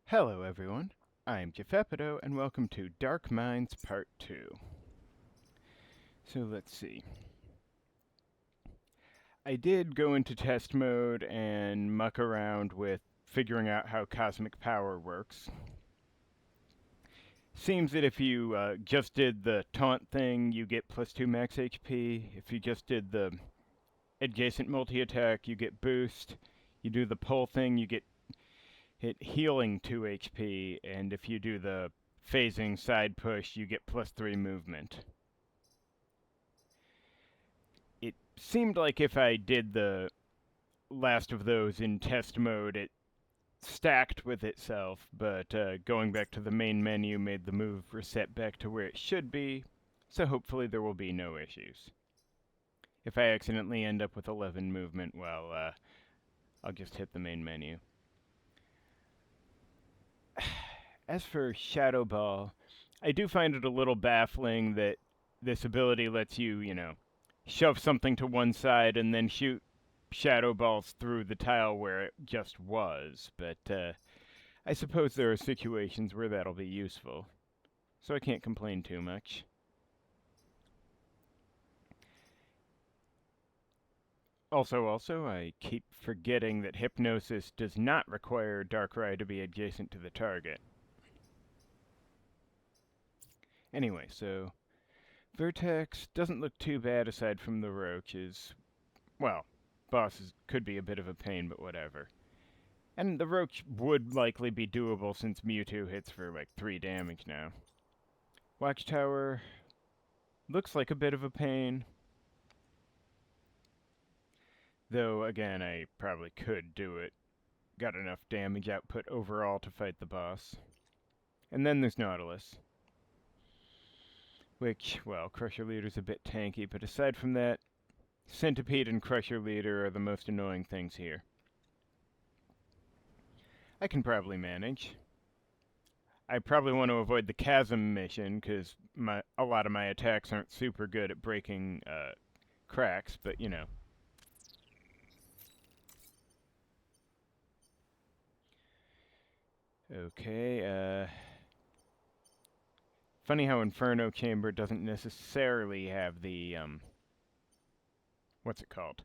Hello everyone, I'm Jeffepido and welcome to Dark Minds Part 2. So let's see. I did go into test mode and muck around with figuring out how cosmic power works. Seems that if you just did the taunt thing, you get plus 2 max HP. If you just did the adjacent multi-attack, you get boost. You do the pull thing, you get hit healing 2 HP, and if you do the phasing side push, you get plus 3 movement. It seemed like if I did the last of those in test mode, it stacked with itself, but going back to the main menu made the move reset back to where it should be, so hopefully there will be no issues. If I accidentally end up with 11 movement, well, I'll just hit the main menu. As for Shadow Ball, I do find it a little baffling that this ability lets you, shove something to one side and then shoot shadow balls through the tile where it just was, but I suppose there are situations where that'll be useful, so I can't complain too much. Also, I keep forgetting that hypnosis does not require Darkrai to be adjacent to the target. Anyway, so Vertex doesn't look too bad aside from the roaches. Well, bosses could be a bit of a pain, but whatever. And the roach would likely be doable since Mewtwo hits for like 3 damage now. Watchtower looks like a bit of a pain. Though, again, I probably could do it. Got enough damage output overall to fight the boss. And then there's Nautilus. Which, well, Crusher Leader's a bit tanky, but aside from that, Centipede and Crusher Leader are the most annoying things here. I can probably manage. I probably want to avoid the Chasm mission, because a lot of my attacks aren't super good at breaking cracks, but you know. Okay, funny how Inferno Chamber doesn't necessarily have the, what's it called?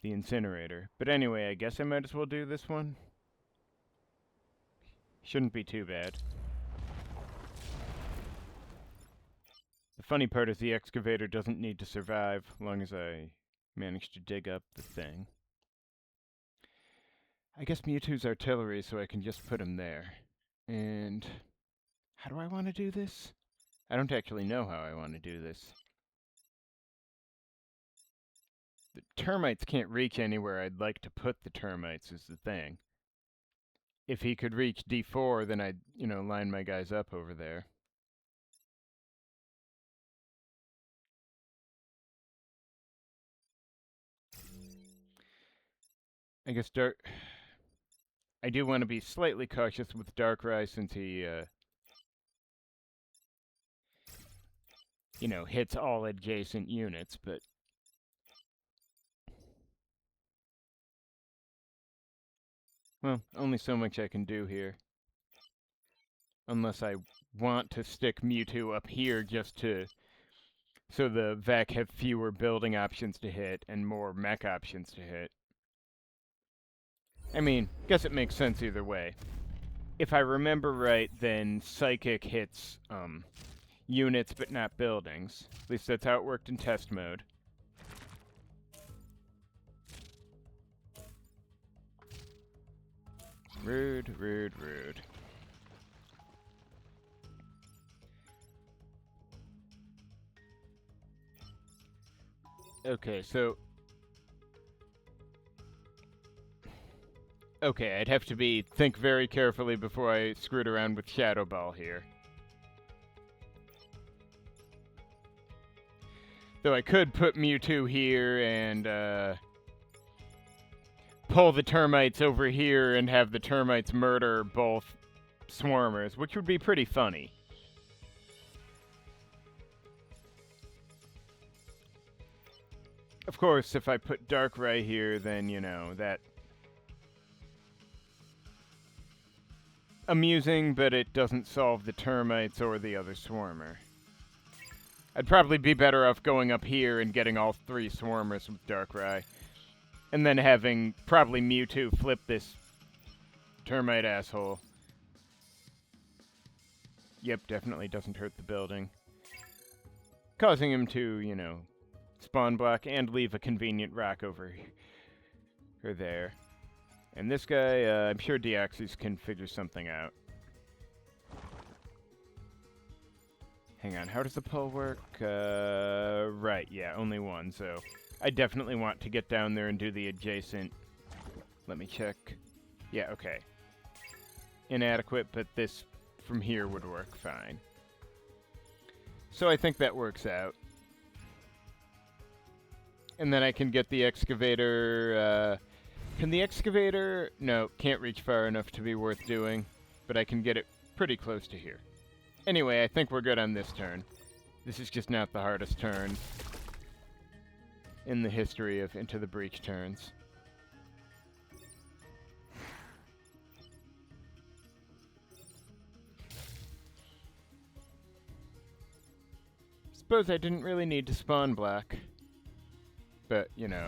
The incinerator. But anyway, I guess I might as well do this one. Shouldn't be too bad. The funny part is the excavator doesn't need to survive, as long as I manage to dig up the thing. I guess Mewtwo's artillery, so I can just put him there. And how do I want to do this? I don't actually know how I want to do this. The termites can't reach anywhere I'd like to put the termites is the thing. If he could reach D4, then I'd, line my guys up over there. I guess I do want to be slightly cautious with Darkrai since he, hits all adjacent units, but well, only so much I can do here. Unless I want to stick Mewtwo up here just so the Vac have fewer building options to hit and more mech options to hit. I mean, guess it makes sense either way. If I remember right, then Psychic hits units but not buildings. At least that's how it worked in test mode. Rude, rude, rude. Okay, so... Okay, I'd have to think very carefully before I screwed around with Shadow Ball here. Though I could put Mewtwo here and, pull the termites over here and have the termites murder both swarmers, which would be pretty funny. Of course, if I put Darkrai here, then, that amusing, but it doesn't solve the termites or the other swarmer. I'd probably be better off going up here and getting all 3 swarmers with Darkrai. And then having probably Mewtwo flip this termite asshole. Yep, definitely doesn't hurt the building. Causing him to, you know, spawn block and leave a convenient rock over there. And this guy, I'm sure Deoxys can figure something out. Hang on, how does the pull work? Right, yeah, only 1, so I definitely want to get down there and do the adjacent. Let me check. Yeah, okay. Inadequate, but this from here would work fine. So I think that works out. And then I can get the excavator, can the excavator... No, can't reach far enough to be worth doing, but I can get it pretty close to here. Anyway, I think we're good on this turn. This is just not the hardest turn in the history of Into the Breach turns. Suppose I didn't really need to spawn block. But, you know.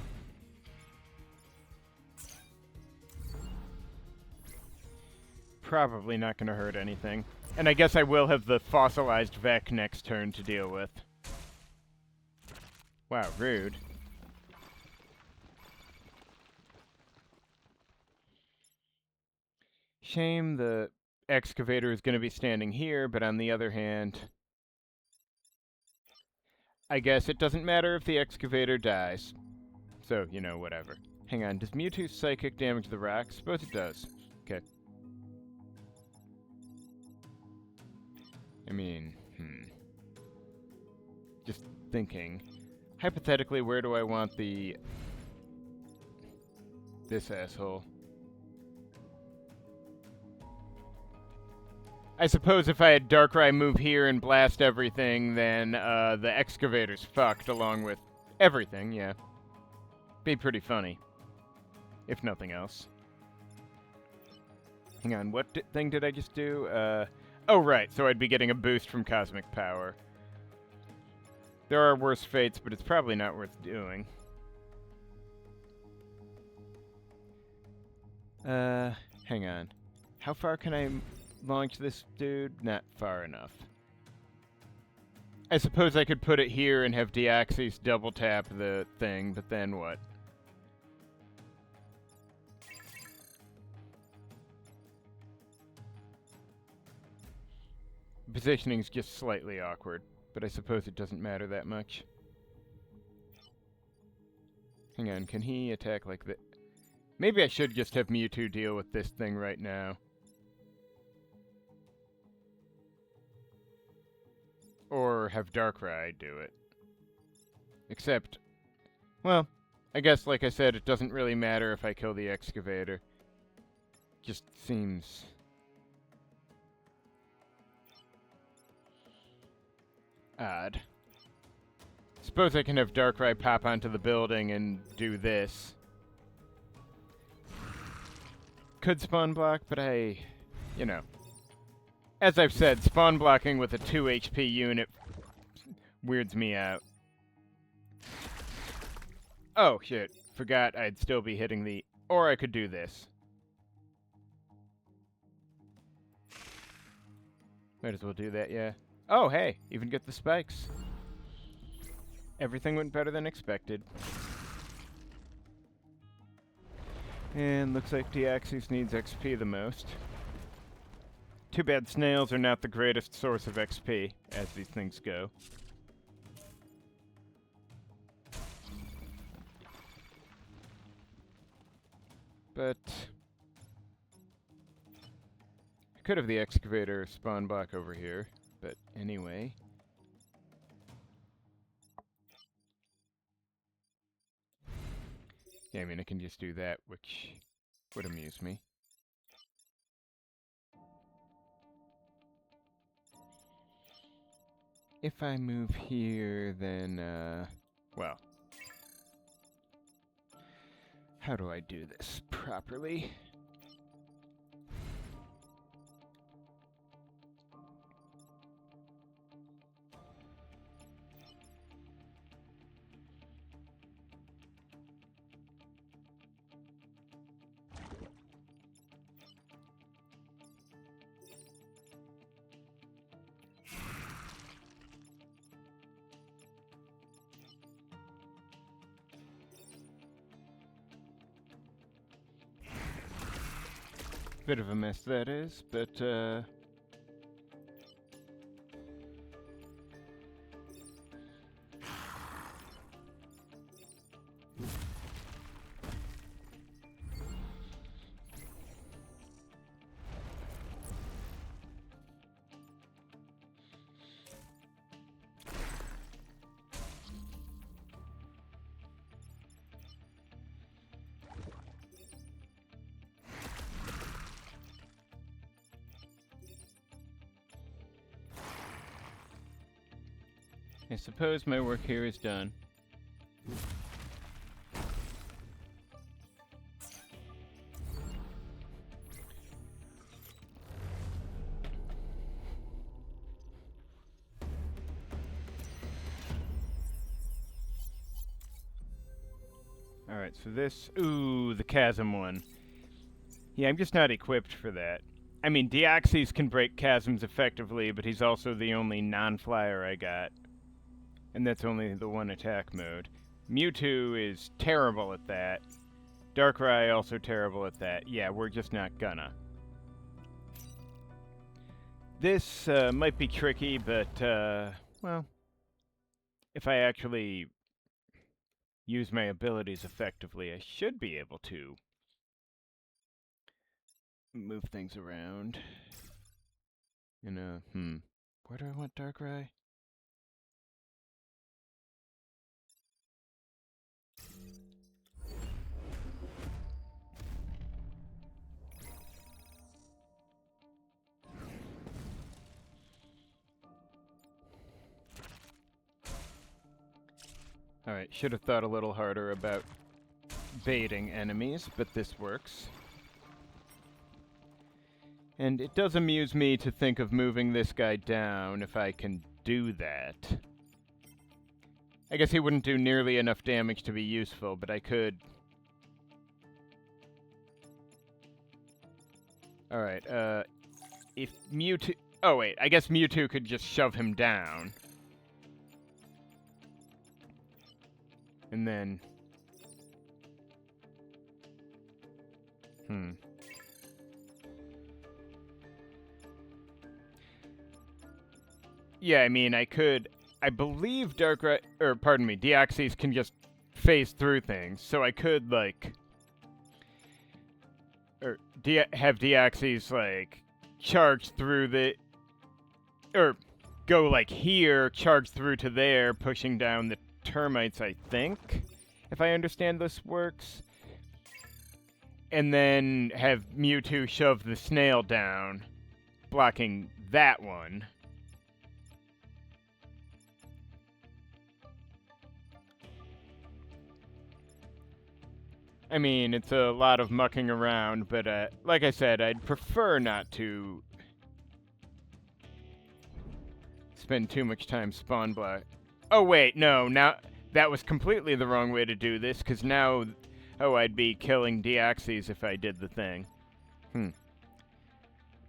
Probably not going to hurt anything. And I guess I will have the fossilized Vec next turn to deal with. Wow, rude. Shame the excavator is going to be standing here, but on the other hand, I guess it doesn't matter if the excavator dies. So, you know, whatever. Hang on, does Mewtwo's Psychic damage the rock? Suppose it does. Okay. I mean, just thinking. Hypothetically, where do I want this asshole? I suppose if I had Darkrai move here and blast everything, then the excavator's fucked along with everything, yeah. Be pretty funny. If nothing else. Hang on, what thing did I just do? Oh, right, so I'd be getting a boost from Cosmic Power. There are worse fates, but it's probably not worth doing. Hang on. How far can I launch this dude? Not far enough. I suppose I could put it here and have Deoxys double tap the thing, but then what? Positioning's just slightly awkward, but I suppose it doesn't matter that much. Hang on, can he attack like that? Maybe I should just have Mewtwo deal with this thing right now. Or have Darkrai do it. Except, well, I guess, like I said, it doesn't really matter if I kill the excavator. Just seems... odd. Suppose I can have Darkrai pop onto the building and do this. Could spawn block, but you know. As I've said, spawn blocking with a 2 HP unit weirds me out. Oh, shit. Forgot I'd still be hitting the... Or I could do this. Might as well do that, yeah. Oh, hey, even get the spikes. Everything went better than expected. And looks like Deoxys needs XP the most. Too bad snails are not the greatest source of XP, as these things go. But... I could have the excavator spawn block over here. But anyway. Yeah, I mean, I can just do that, which would amuse me. If I move here, then, well. How do I do this properly? Bit of a mess that is, but I suppose my work here is done. Alright, so this... Ooh, the chasm one. Yeah, I'm just not equipped for that. I mean, Deoxys can break chasms effectively, but he's also the only non-flyer I got. And that's only the one attack mode. Mewtwo is terrible at that. Darkrai also terrible at that. Yeah, we're just not gonna. This might be tricky, but, well, if I actually use my abilities effectively, I should be able to move things around. Where do I want Darkrai? Alright, should have thought a little harder about baiting enemies, but this works. And it does amuse me to think of moving this guy down if I can do that. I guess he wouldn't do nearly enough damage to be useful, but I could... Alright, if Mewtwo... Oh wait, I guess Mewtwo could just shove him down. And then... Yeah, I mean, I could... I believe Darkrai... Or, pardon me, Deoxys can just phase through things, so I could, like... Or have Deoxys, like, charge through the... Or go, like, here, charge through to there, pushing down the termites, I think, if I understand this works. And then have Mewtwo shove the snail down, blocking that one. I mean, it's a lot of mucking around, but like I said, I'd prefer not to spend too much time spawn block. Oh wait, no, now that was completely the wrong way to do this, because now, I'd be killing Deoxys if I did the thing.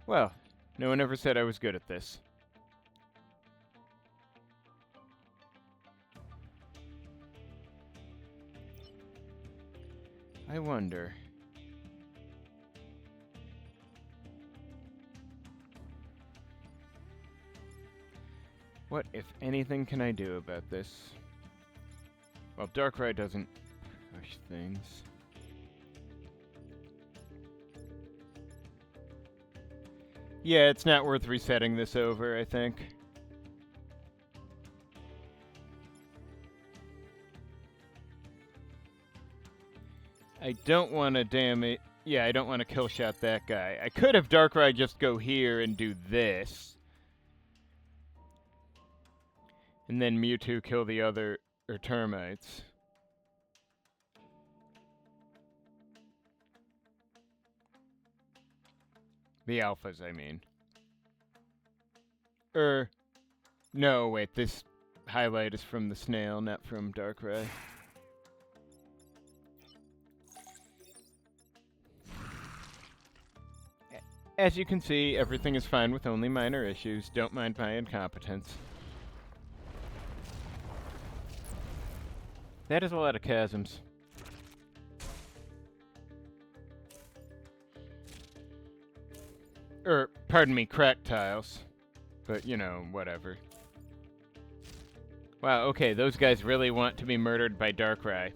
Well, no one ever said I was good at this. I wonder... What, if anything, can I do about this? Well, Darkrai doesn't push things. Yeah, it's not worth resetting this over, I think. I don't want to damage... Yeah, I don't want to kill shot that guy. I could have Darkrai just go here and do this. And then Mewtwo kill the other termites. The alphas, I mean. No, wait, this highlight is from the snail, not from Darkrai. As you can see, everything is fine with only minor issues. Don't mind my incompetence. That is a lot of chasms. Pardon me, cracked tiles. But, you know, whatever. Wow, okay, those guys really want to be murdered by Darkrai.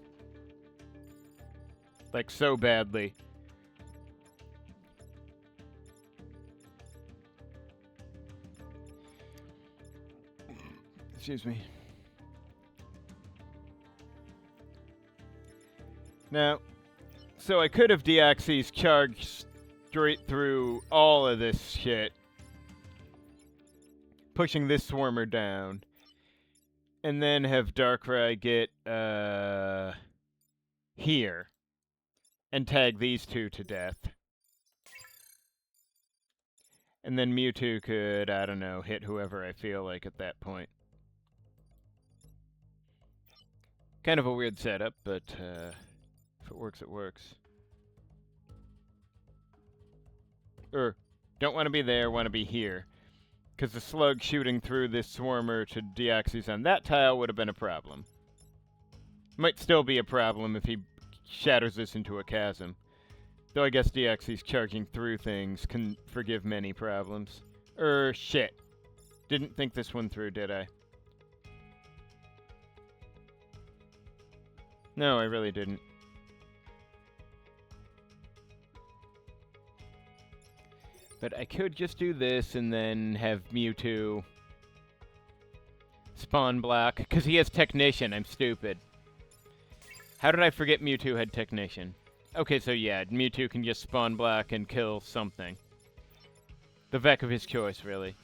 Like, so badly. Excuse me. Now, so I could have Deoxys charged straight through all of this shit, pushing this Swarmer down, and then have Darkrai get, here, and tag these two to death. And then Mewtwo could, I don't know, hit whoever I feel like at that point. Kind of a weird setup, but, if it works, it works. Don't want to be there, want to be here. Because the slug shooting through this Swarmer to Deoxys on that tile would have been a problem. Might still be a problem if he shatters this into a chasm. Though I guess Deoxys charging through things can forgive many problems. Shit. Didn't think this one through, did I? No, I really didn't. But I could just do this and then have Mewtwo spawn block, because he has Technician. I'm stupid. How did I forget Mewtwo had Technician? Okay, so yeah, Mewtwo can just spawn block and kill something. The Vec of his choice, really.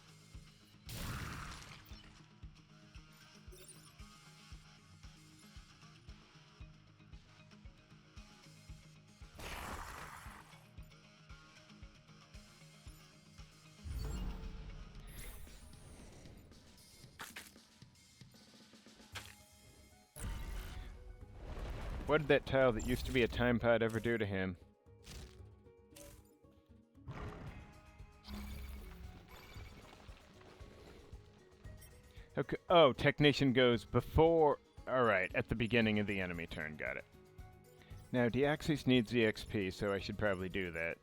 What did that tile that used to be a time pod ever do to him? Okay. Oh, Technician goes before... Alright, at the beginning of the enemy turn. Got it. Now, Deoxys needs the XP, so I should probably do that.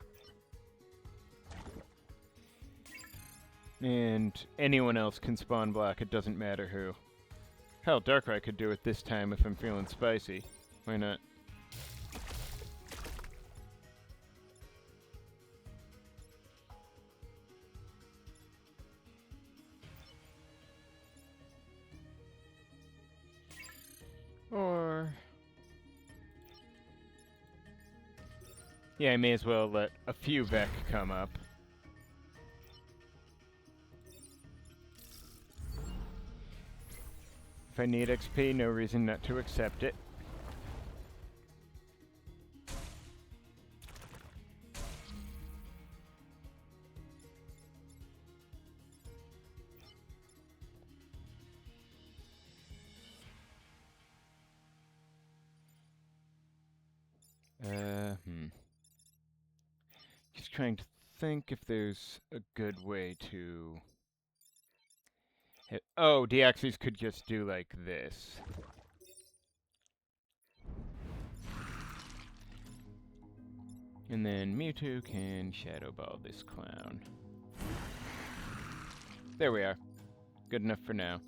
And anyone else can spawn block. It doesn't matter who. Hell, Darkrai could do it this time if I'm feeling spicy. Why not? Or... yeah, I may as well let a few Vec come up. If I need XP, no reason not to accept it. Just trying to think if there's a good way to... Oh, Deoxys could just do like this. And then Mewtwo can Shadow Ball this clown. There we are. Good enough for now.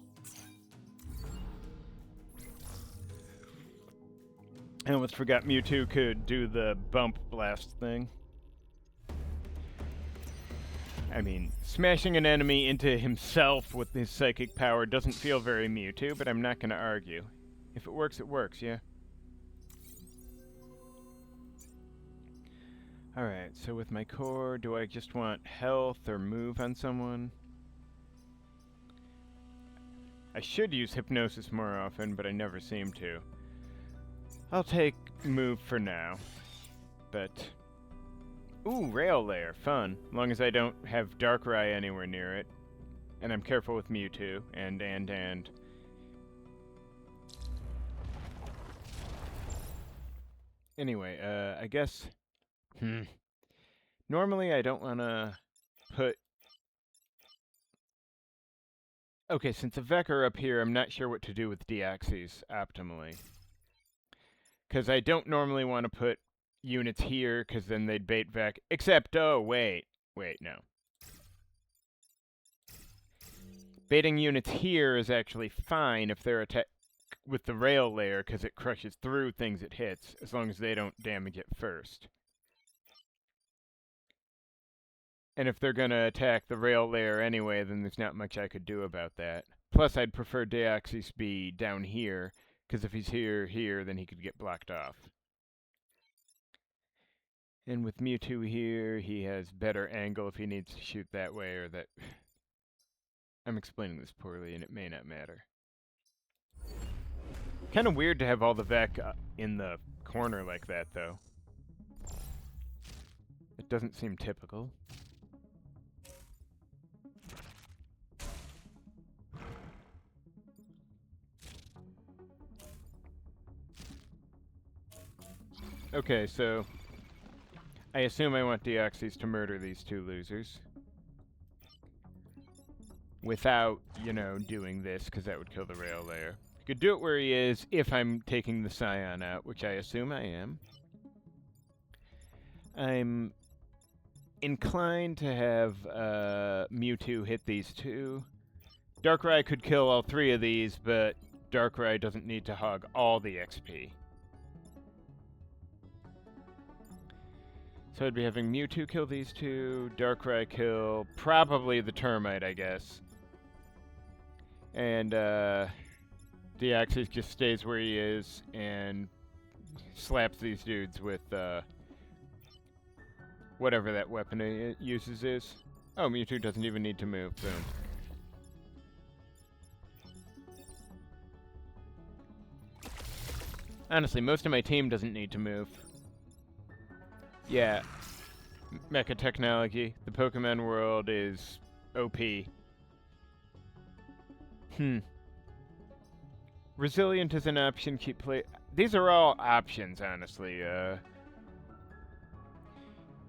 I almost forgot Mewtwo could do the bump blast thing. I mean, smashing an enemy into himself with his psychic power doesn't feel very Mewtwo, but I'm not going to argue. If it works, yeah? Alright, so with my core, do I just want health or move on someone? I should use hypnosis more often, but I never seem to. I'll take move for now, but... Ooh, Rail Lair, fun. As long as I don't have Darkrai anywhere near it. And I'm careful with Mewtwo, and... Anyway, I guess... Normally I don't want to put... Okay, since the Vec are up here, I'm not sure what to do with Deoxys optimally. Because I don't normally want to put units here, because then they'd bait Vec. Except, oh, wait. Wait, no. Baiting units here is actually fine if they're attacked with the rail layer, because it crushes through things it hits, as long as they don't damage it first. And if they're going to attack the rail layer anyway, then there's not much I could do about that. Plus, I'd prefer Deoxys be down here, because if he's here, then he could get blocked off. And with Mewtwo here, he has better angle if he needs to shoot that way or that. I'm explaining this poorly, and it may not matter. Kind of weird to have all the Vec in the corner like that, though. It doesn't seem typical. Okay, so I assume I want Deoxys to murder these two losers. Without, you know, doing this, because that would kill the rail layer. I could do it where he is if I'm taking the Scion out, which I assume I am. I'm inclined to have Mewtwo hit these two. Darkrai could kill all three of these, but Darkrai doesn't need to hog all the XP. So I'd be having Mewtwo kill these two, Darkrai kill probably the Termite, I guess. And Deoxys just stays where he is and slaps these dudes with whatever that weapon it uses is. Oh, Mewtwo doesn't even need to move. Boom. Honestly, most of my team doesn't need to move. Yeah. Mecha technology. The Pokemon world is OP. Resilient is an option. Keep play. These are all options, honestly.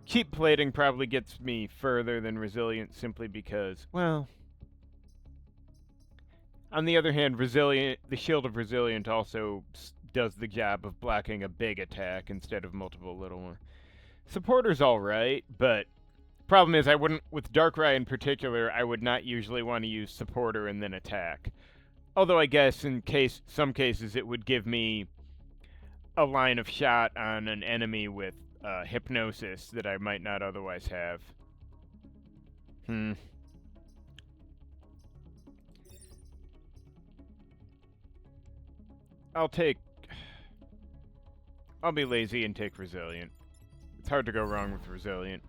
Keep plating probably gets me further than Resilient simply because, well... On the other hand, Resilient, the Shield of Resilient also does the job of blocking a big attack instead of multiple little ones. Supporter's alright, but problem is I wouldn't, with Darkrai in particular, I would not usually want to use Supporter and then attack. Although I guess in some cases it would give me a line of shot on an enemy with hypnosis that I might not otherwise have. I'll be lazy and take Resilient. It's hard to go wrong with Resilient.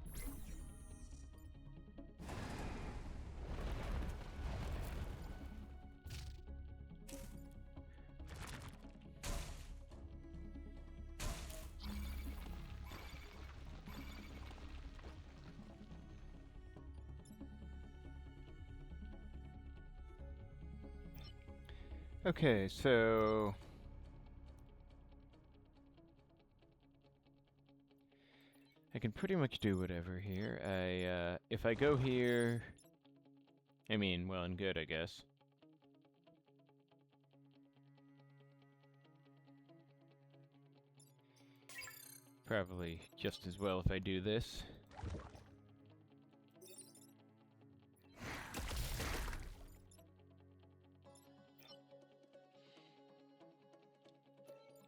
Okay, so... I can pretty much do whatever here. If I go here... I mean, well and good, I guess. Probably just as well if I do this.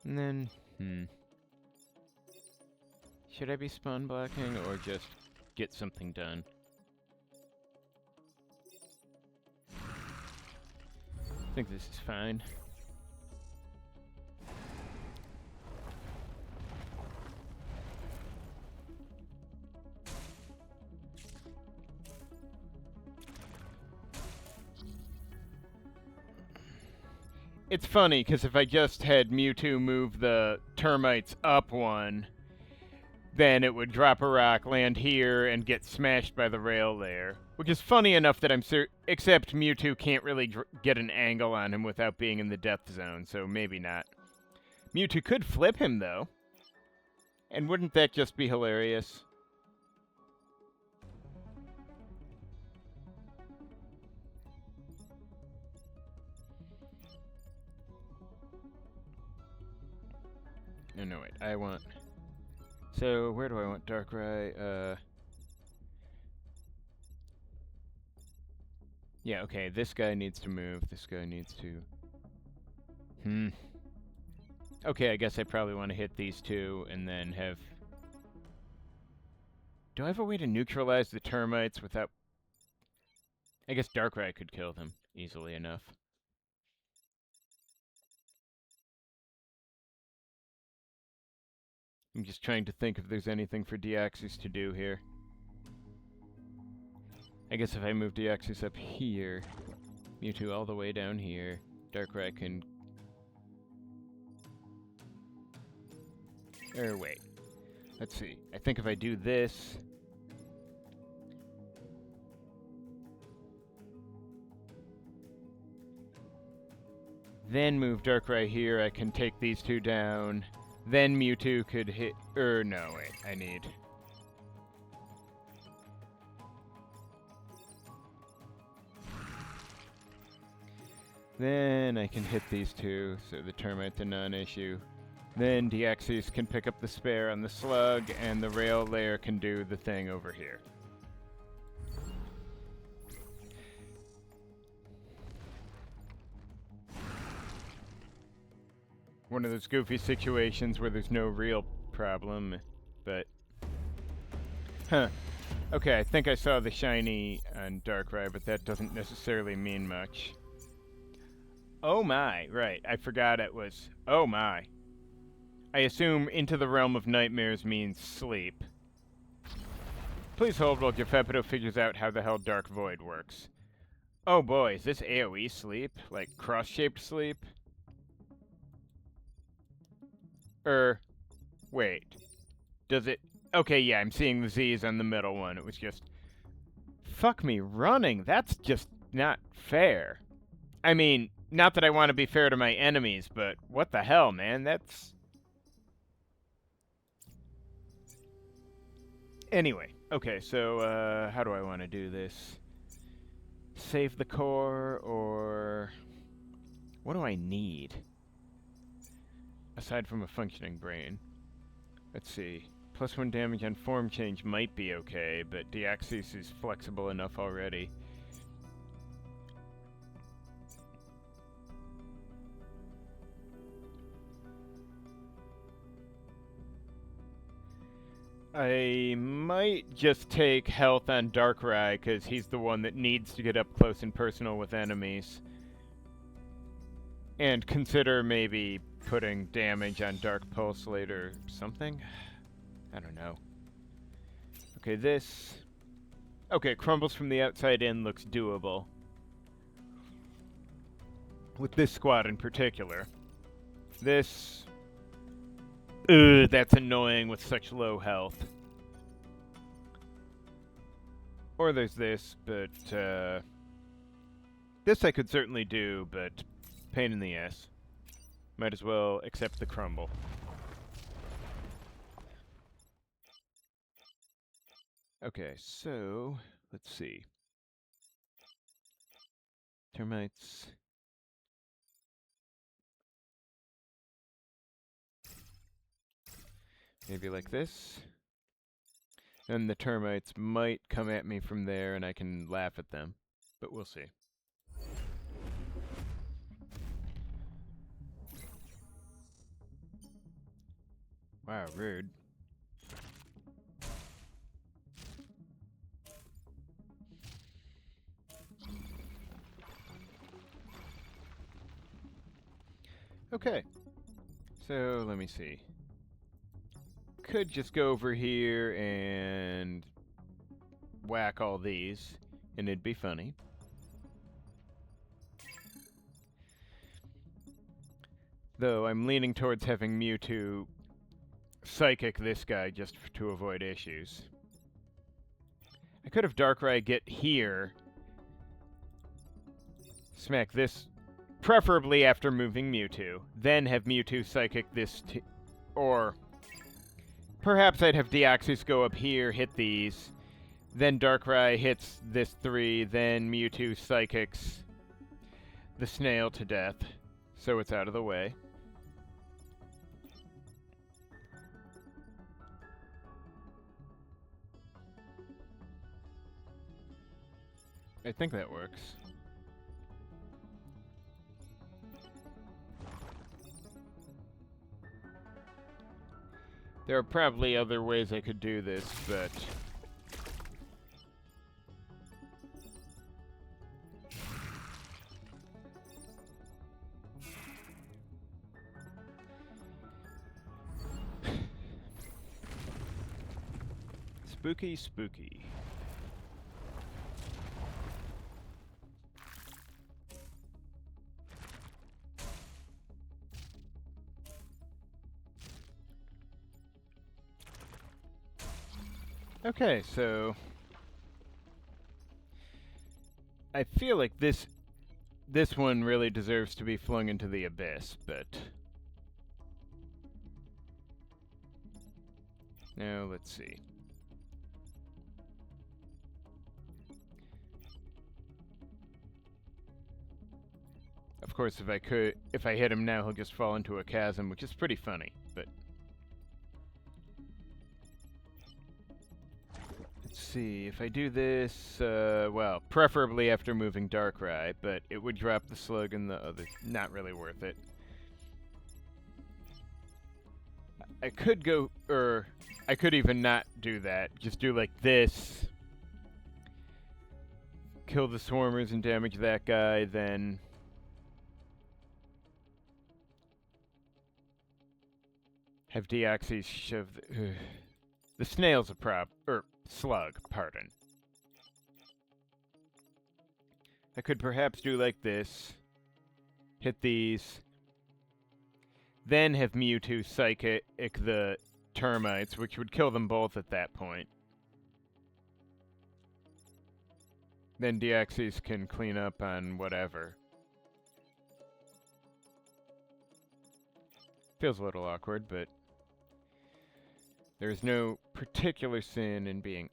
And then, should I be spawn blocking or just get something done? I think this is fine. It's funny, because if I just had Mewtwo move the termites up one, then it would drop a rock, land here, and get smashed by the rail layer. Which is funny enough that except Mewtwo can't really get an angle on him without being in the death zone, so maybe not. Mewtwo could flip him, though. And wouldn't that just be hilarious? No, wait, I want... So, where do I want Darkrai? Yeah, okay, this guy needs to move. This guy needs to... Okay, I guess I probably want to hit these two and then have... Do I have a way to neutralize the termites without... I guess Darkrai could kill them easily enough. I'm just trying to think if there's anything for Deoxys to do here. I guess if I move Deoxys up here, Mewtwo all the way down here, Darkrai can... wait. Let's see. I think if I do this... Then move Darkrai here, I can take these two down. Then Mewtwo could hit... no, wait. I need... Then I can hit these two, so the termite's a non-issue. Then Deoxys can pick up the spare on the slug, and the rail layer can do the thing over here. One of those goofy situations where there's no real problem, but... Huh. Okay, I think I saw the shiny on Darkrai, but that doesn't necessarily mean much. Oh my, right, I forgot it was... Oh my. I assume Into the Realm of Nightmares means sleep. Please hold while Geppetto figures out how the hell Dark Void works. Oh boy, is this AoE sleep? Like, cross-shaped sleep? Wait. Does it... Okay, yeah, I'm seeing the Z's on the middle one. It was just... Fuck me, running! That's just not fair. I mean, not that I want to be fair to my enemies, but what the hell, man? That's... Anyway, okay, so, how do I want to do this? Save the core, or... What do I need? Aside from a functioning brain. Let's see. +1 damage on form change might be okay, but Deoxys is flexible enough already. I might just take health on Darkrai, because he's the one that needs to get up close and personal with enemies. And consider maybe putting damage on Dark Pulse later or something? I don't know. Okay, this... Okay, crumbles from the outside in looks doable. With this squad in particular. This... Ugh, that's annoying with such low health. Or there's this, but, this I could certainly do, but pain in the ass. Might as well accept the crumble. Okay, so, let's see. Termites. Maybe like this. And the termites might come at me from there and I can laugh at them. But we'll see. Wow, rude. Okay. So, let me see. Could just go over here and whack all these, and it'd be funny. Though I'm leaning towards having Mewtwo psychic this guy just to avoid issues. I could have Darkrai get here, smack this, preferably after moving Mewtwo, then have Mewtwo psychic this, or perhaps I'd have Deoxys go up here, hit these, then Darkrai hits this 3, then Mewtwo psychics the snail to death, so it's out of the way. I think that works. There are probably other ways I could do this, but... Spooky, spooky. Okay, so I feel like this one really deserves to be flung into the abyss, but now let's see. Of course, if I hit him now, he'll just fall into a chasm, which is pretty funny, but let's see, if I do this, well, preferably after moving Darkrai, but it would drop the slug and the other... Not really worth it. I could go, I could even not do that. Just do like this. Kill the swarmers and damage that guy, then... have Deoxys shove the snail's a slug, pardon. I could perhaps do like this. Hit these. Then have Mewtwo psychic the termites, which would kill them both at that point. Then Deoxys can clean up on whatever. Feels a little awkward, but there's no particular sin in being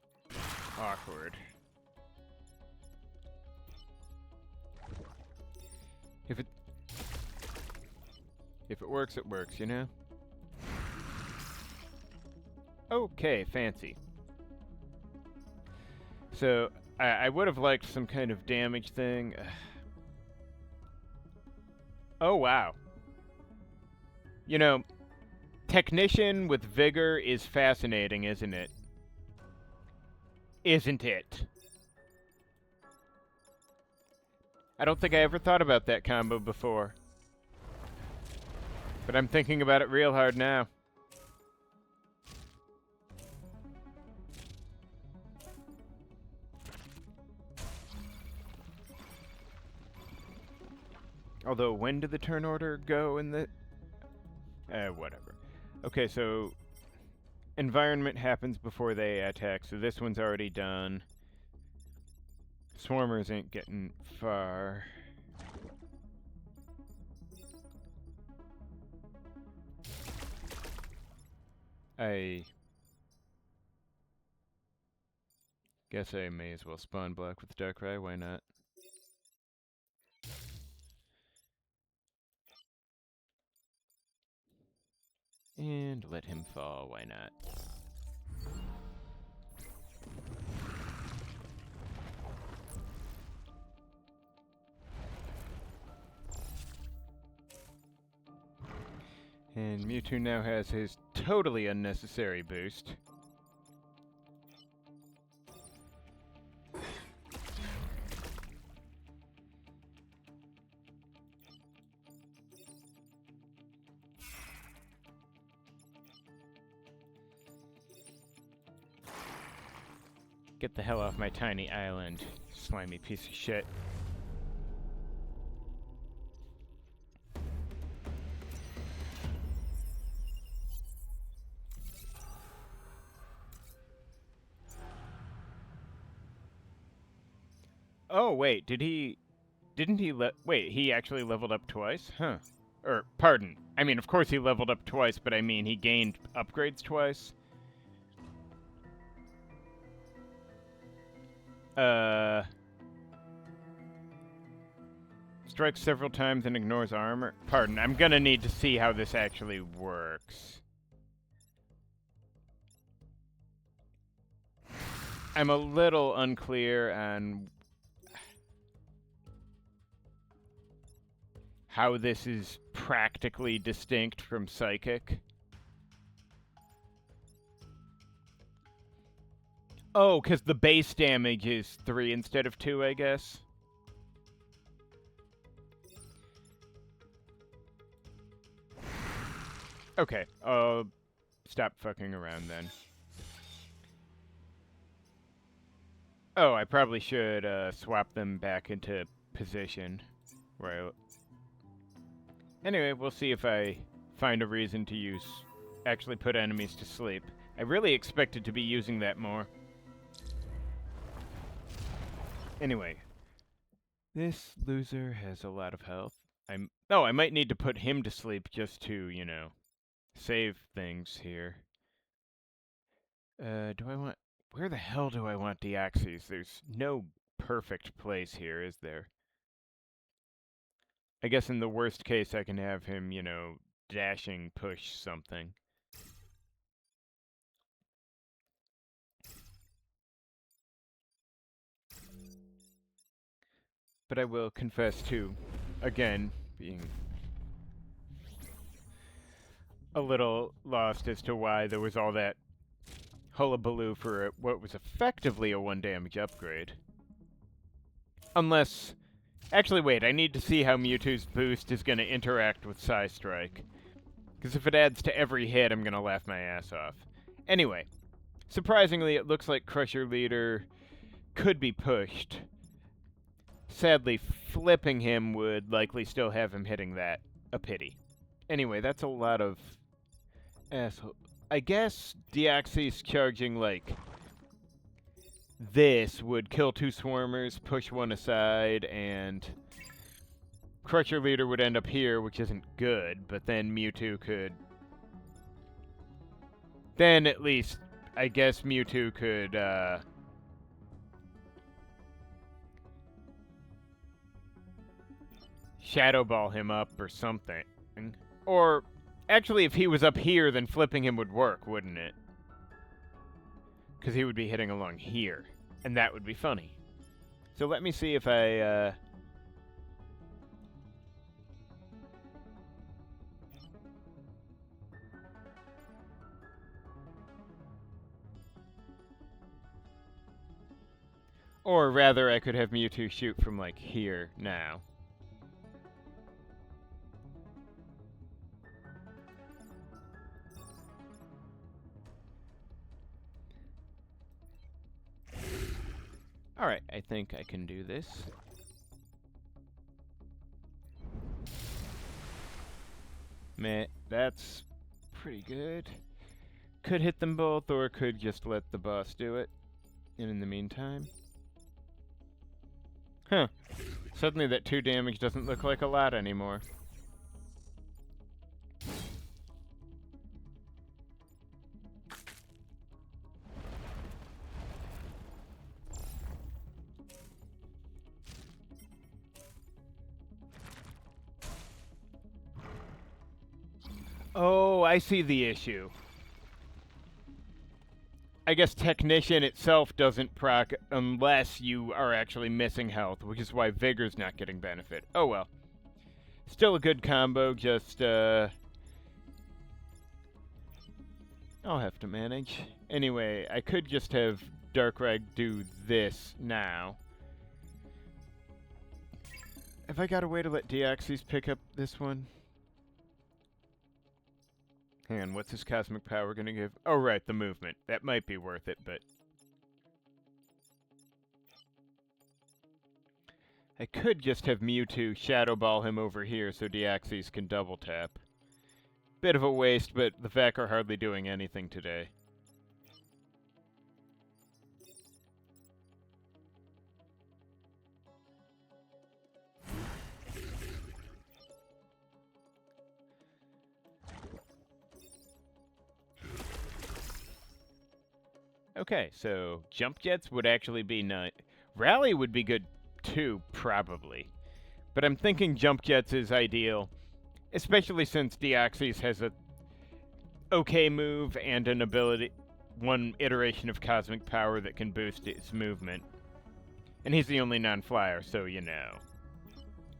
awkward. If it works, it works, you know? Okay, fancy. So, I would have liked some kind of damage thing. Oh, wow. You know, Technician with Vigor is fascinating, isn't it? Isn't it? I don't think I ever thought about that combo before. But I'm thinking about it real hard now. Although, when did the turn order go in the... whatever. Okay, so... environment happens before they attack, so this one's already done. Swarmers ain't getting far. I guess I may as well spawn block with Darkrai, why not? And let him fall, why not? And Mewtwo now has his totally unnecessary boost. Get the hell off my tiny island, slimy piece of shit. Oh, wait, didn't he wait, he actually leveled up twice? Huh. Or, pardon. I mean, of course he leveled up twice, but I mean, he gained upgrades twice. Strikes several times and ignores armor. Pardon, I'm gonna need to see how this actually works. I'm a little unclear on how this is practically distinct from Psychic. Oh, because the base damage is 3 instead of 2, I guess. Okay, stop fucking around then. Oh, I probably should swap them back into position. Right. Anyway, we'll see if I find a reason to actually put enemies to sleep. I really expected to be using that more. Anyway, this loser has a lot of health. I might need to put him to sleep just to, you know, save things here. Where the hell do I want Deoxys? There's no perfect place here, is there? I guess in the worst case I can have him, you know, dashing push something. But I will confess to, again, being a little lost as to why there was all that hullabaloo for what was effectively a 1 damage upgrade. Unless... Actually, wait, I need to see how Mewtwo's boost is going to interact with Psystrike. Because if it adds to every hit, I'm going to laugh my ass off. Anyway, surprisingly, it looks like Crusher Leader could be pushed. Sadly, flipping him would likely still have him hitting that. A pity. Anyway, that's a lot of asshole. I guess Deoxys charging like this would kill 2 Swarmers, push one aside, and Crusher Leader would end up here, which isn't good, but then Mewtwo could... Then at least, I guess Mewtwo could, Shadow Ball him up or something. Or, actually, if he was up here, then flipping him would work, wouldn't it? Because he would be hitting along here. And that would be funny. So let me see if I, Or rather, I could have Mewtwo shoot from, like, here now. Alright, I think I can do this. Meh, that's pretty good. Could hit them both, or could just let the boss do it. And in the meantime... Huh. Suddenly that 2 damage doesn't look like a lot anymore. Oh, I see the issue. I guess Technician itself doesn't proc unless you are actually missing health, which is why Vigor's not getting benefit. Oh well. Still a good combo, just, I'll have to manage. Anyway, I could just have Darkrai do this now. Have I got a way to let Deoxys pick up this one? Hang on, what's his cosmic power gonna give? Oh, right, the movement. That might be worth it, but... I could just have Mewtwo Shadow Ball him over here so Deoxys can double tap. Bit of a waste, but the Vac are hardly doing anything today. Okay, so Jump Jets would actually be nice. Rally would be good too, probably. But I'm thinking Jump Jets is ideal, especially since Deoxys has a okay move and an ability, one iteration of Cosmic Power that can boost its movement. And he's the only non-flyer, so you know.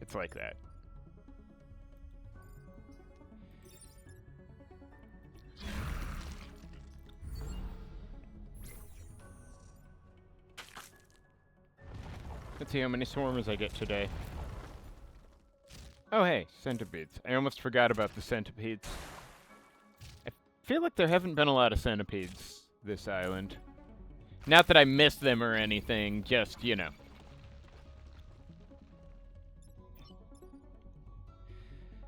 It's like that. Let's see how many swarmers I get today. Oh hey, centipedes. I almost forgot about the centipedes. I feel like there haven't been a lot of centipedes this island. Not that I miss them or anything, just, you know.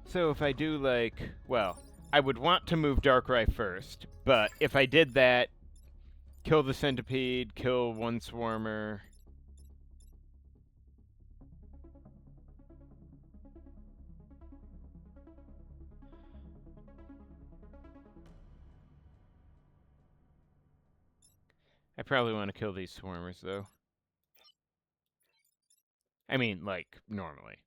So if I do, like, well, I would want to move Darkrai first, but if I did that, kill the centipede, kill one swarmer. I probably want to kill these swarmers, though. I mean, like, normally.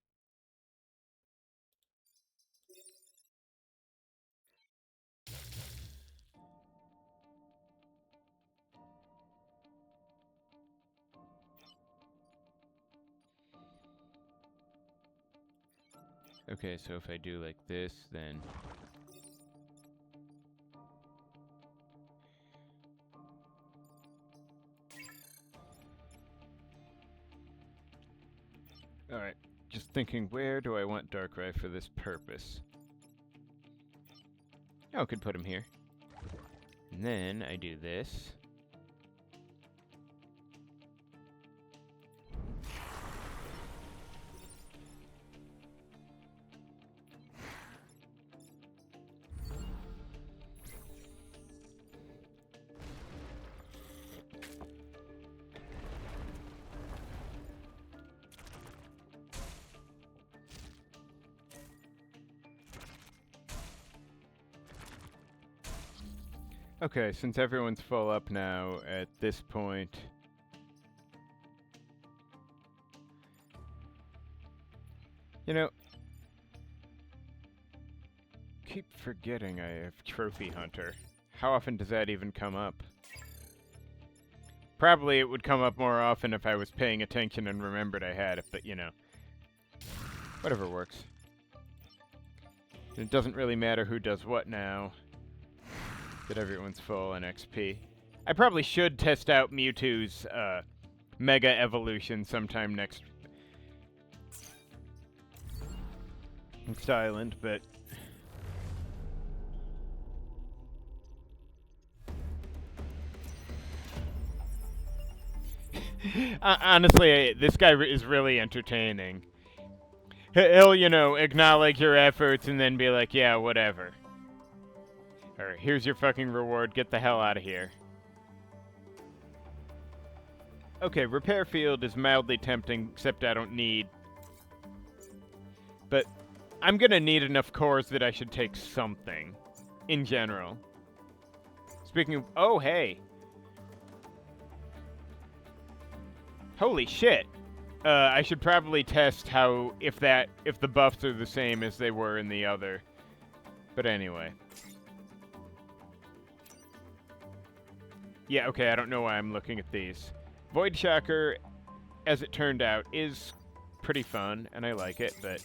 Okay, so if I do like this, then... Alright, just thinking, where do I want Darkrai for this purpose? Oh, I could put him here. And then I do this. Okay, since everyone's full up now, at this point... You know... keep forgetting I have Trophy Hunter. How often does that even come up? Probably it would come up more often if I was paying attention and remembered I had it, but you know. Whatever works. It doesn't really matter who does what now. That everyone's full on XP. I probably should test out Mewtwo's Mega Evolution sometime next island, but... honestly, this guy is really entertaining. He'll, you know, acknowledge your efforts and then be like, yeah, whatever. Or, here's your fucking reward, get the hell out of here. Okay, Repair Field is mildly tempting, except I don't need... But I'm gonna need enough cores that I should take something. In general. Speaking of... Oh, hey! Holy shit! I should probably test how... If the buffs are the same as they were in the other. But anyway. Yeah, okay, I don't know why I'm looking at these. Void Shocker, as it turned out, is pretty fun, and I like it, but...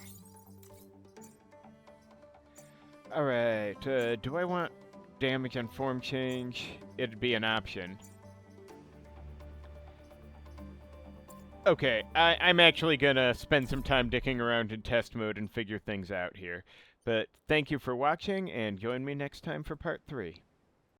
Alright, do I want damage on form change? It'd be an option. Okay, I'm actually gonna spend some time dicking around in test mode and figure things out here. But thank you for watching, and join me next time for part 3.